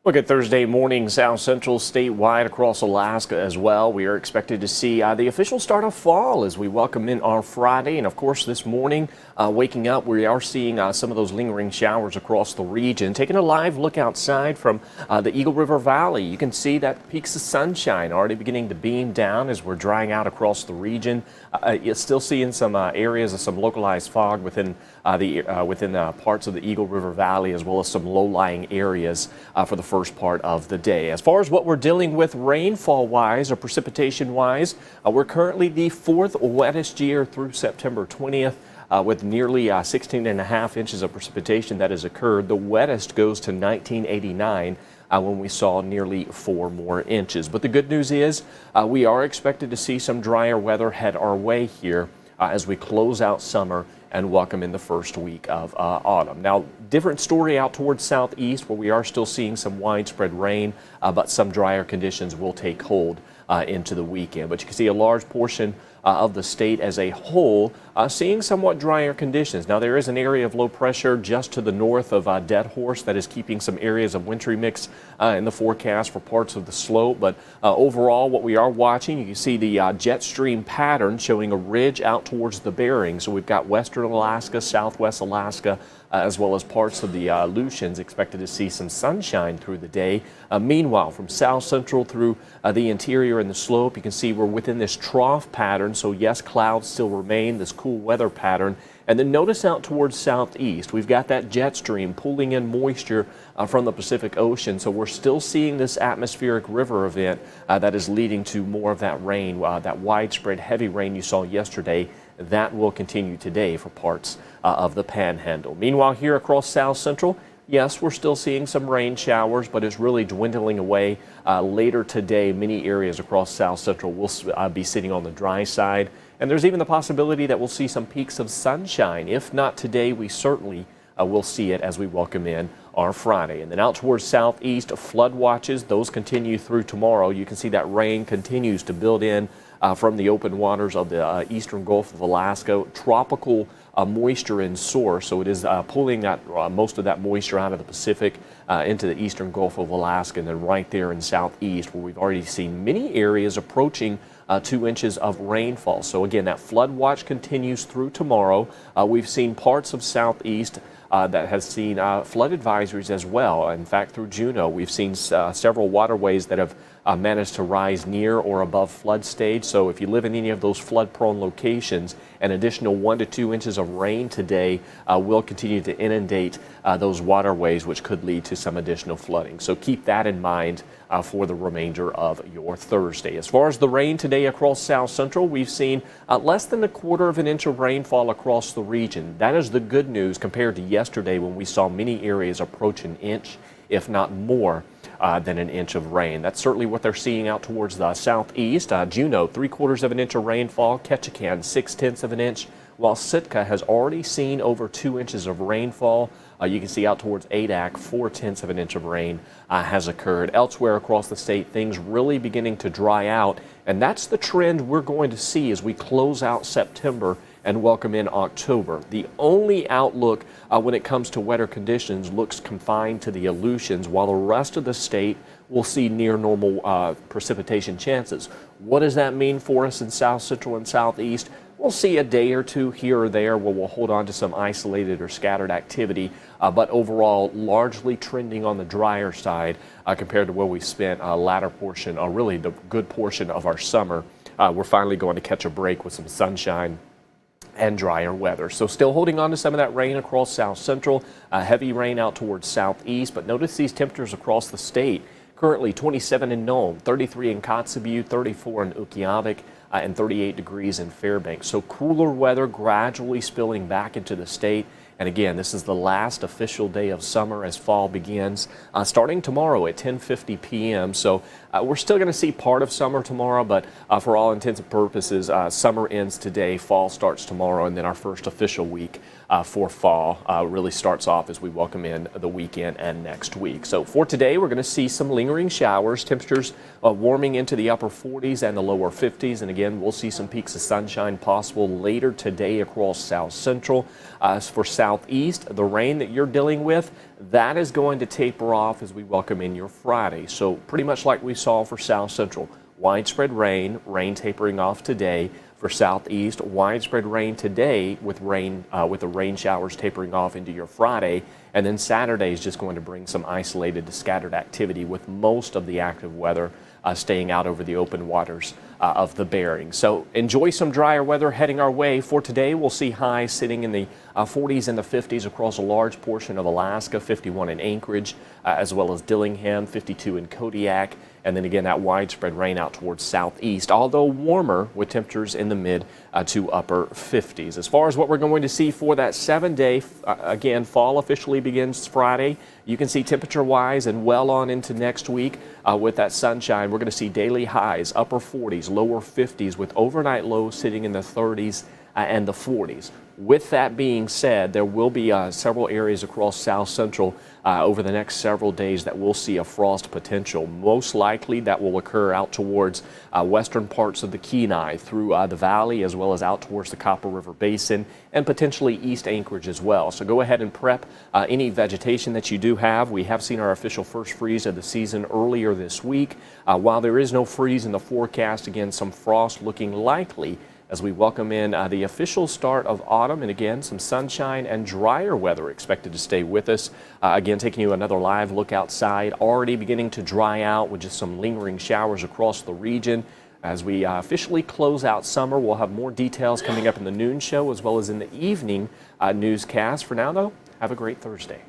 Look at Thursday morning, South Central statewide across Alaska as well. We are expected to see the official start of fall as we welcome in our Friday. And of course, this morning, waking up, we are seeing some of those lingering showers across the region. Taking a live look outside from the Eagle River Valley, you can see that peaks of sunshine already beginning to beam down as we're drying out across the region. You're still seeing some areas of some localized fog within parts of the Eagle River Valley, as well as some low-lying areas for the first part of the day. As far as what we're dealing with rainfall-wise or precipitation-wise, we're currently the fourth wettest year through September 20th. With nearly 16.5 inches of precipitation that has occurred. The wettest goes to 1989 when we saw nearly 4 more inches. But the good news is we are expected to see some drier weather head our way here as we close out summer and welcome in the first week of autumn. Now, different story out towards southeast where we are still seeing some widespread rain, but some drier conditions will take hold into the weekend. But you can see a large portion of the state as a whole seeing somewhat drier conditions. Now, there is an area of low pressure just to the north of Dead Horse that is keeping some areas of wintry mix in the forecast for parts of the slope. But overall, what we are watching, you can see the jet stream pattern showing a ridge out towards the Bering. So we've got western Alaska, southwest Alaska, as well as parts of the Aleutians expected to see some sunshine through the day. Meanwhile, from south central through the interior and the slope, you can see we're within this trough pattern. So yes, clouds still remain, this cool weather pattern. And then notice out towards southeast, we've got that jet stream pulling in moisture from the Pacific Ocean. So we're still seeing this atmospheric river event that is leading to more of that rain, that widespread heavy rain you saw yesterday. That will continue today for parts of the Panhandle. Meanwhile, here across South Central, yes, we're still seeing some rain showers, but it's really dwindling away. Later today, many areas across South Central will be sitting on the dry side. And there's even the possibility that we'll see some peaks of sunshine. If not today, we certainly will see it as we welcome in our Friday. And then out towards southeast, flood watches, those continue through tomorrow. You can see that rain continues to build in from the open waters of the eastern Gulf of Alaska. Tropical moisture in source, so it is pulling that most of that moisture out of the Pacific into the eastern Gulf of Alaska, and then right there in southeast where we've already seen many areas approaching 2 inches of rainfall. So again, that flood watch continues through tomorrow. We've seen parts of southeast that has seen flood advisories as well. In fact, through Juneau, we've seen several waterways that have managed to rise near or above flood stage. So if you live in any of those flood-prone locations, an additional 1 to 2 inches of rain today will continue to inundate those waterways, which could lead to some additional flooding. So keep that in mind for the remainder of your Thursday. As far as the rain today across South Central, we've seen less than 1/4 of an inch of rainfall across the region. That is the good news compared to yesterday when we saw many areas approach an inch, if not more than an inch of rain. That's certainly what they're seeing out towards the southeast. Juneau, 3/4 of an inch of rainfall. Ketchikan, 6/10 of an inch, while Sitka has already seen over 2 inches of rainfall. You can see out towards Adak, 4/10 of an inch of rain has occurred. Elsewhere across the state, things really beginning to dry out, and that's the trend we're going to see as we close out September and welcome in October. The only outlook when it comes to wetter conditions looks confined to the Aleutians, while the rest of the state will see near normal precipitation chances. What does that mean for us in South Central and Southeast? We'll see a day or two here or there where we'll hold on to some isolated or scattered activity, but overall largely trending on the drier side compared to where we spent a latter portion, or really the good portion of our summer. We're finally going to catch a break with some sunshine and drier weather. So still holding on to some of that rain across South Central, heavy rain out towards southeast, but notice these temperatures across the state. Currently 27 in Nome, 33 in Kotzebue, 34 in Utqiagvik, and 38 degrees in Fairbanks. So cooler weather gradually spilling back into the state. And again, this is the last official day of summer as fall begins, starting tomorrow at 10:50 p.m. So we're still going to see part of summer tomorrow, but for all intents and purposes, summer ends today, fall starts tomorrow, and then our first official week for fall really starts off as we welcome in the weekend and next week. So for today, we're going to see some lingering showers, temperatures warming into the upper 40s and the lower 50s. And again, we'll see some peaks of sunshine possible later today across south central. As for southeast, the rain that you're dealing with, that is going to taper off as we welcome in your Friday. So pretty much like we saw for south central, widespread rain tapering off today. For southeast, widespread rain today with the rain showers tapering off into your Friday, and then Saturday is just going to bring some isolated to scattered activity with most of the active weather staying out over the open waters of the Bering. So enjoy some drier weather heading our way. For today, we'll see highs sitting in the 40s and the 50s across a large portion of Alaska, 51 in Anchorage, as well as Dillingham, 52 in Kodiak, and then again that widespread rain out towards southeast, although warmer with temperatures in the mid to upper 50s. As far as what we're going to see for that 7-day, again, fall officially begins Friday. You can see temperature-wise and well on into next week with that sunshine. We're going to see daily highs, upper 40s, lower 50s, with overnight lows sitting in the 30s and the 40s. With that being said, there will be several areas across south central over the next several days that will see a frost potential. Most likely that will occur out towards western parts of the Kenai through the valley, as well as out towards the Copper River Basin and potentially East Anchorage as well. So go ahead and prep any vegetation that you do have. We have seen our official first freeze of the season earlier this week. While there is no freeze in the forecast, again, some frost looking likely as we welcome in the official start of autumn, and again, some sunshine and drier weather expected to stay with us. Again, taking you another live look outside, already beginning to dry out with just some lingering showers across the region. As we officially close out summer, we'll have more details coming up in the noon show as well as in the evening newscast. For now, though, have a great Thursday.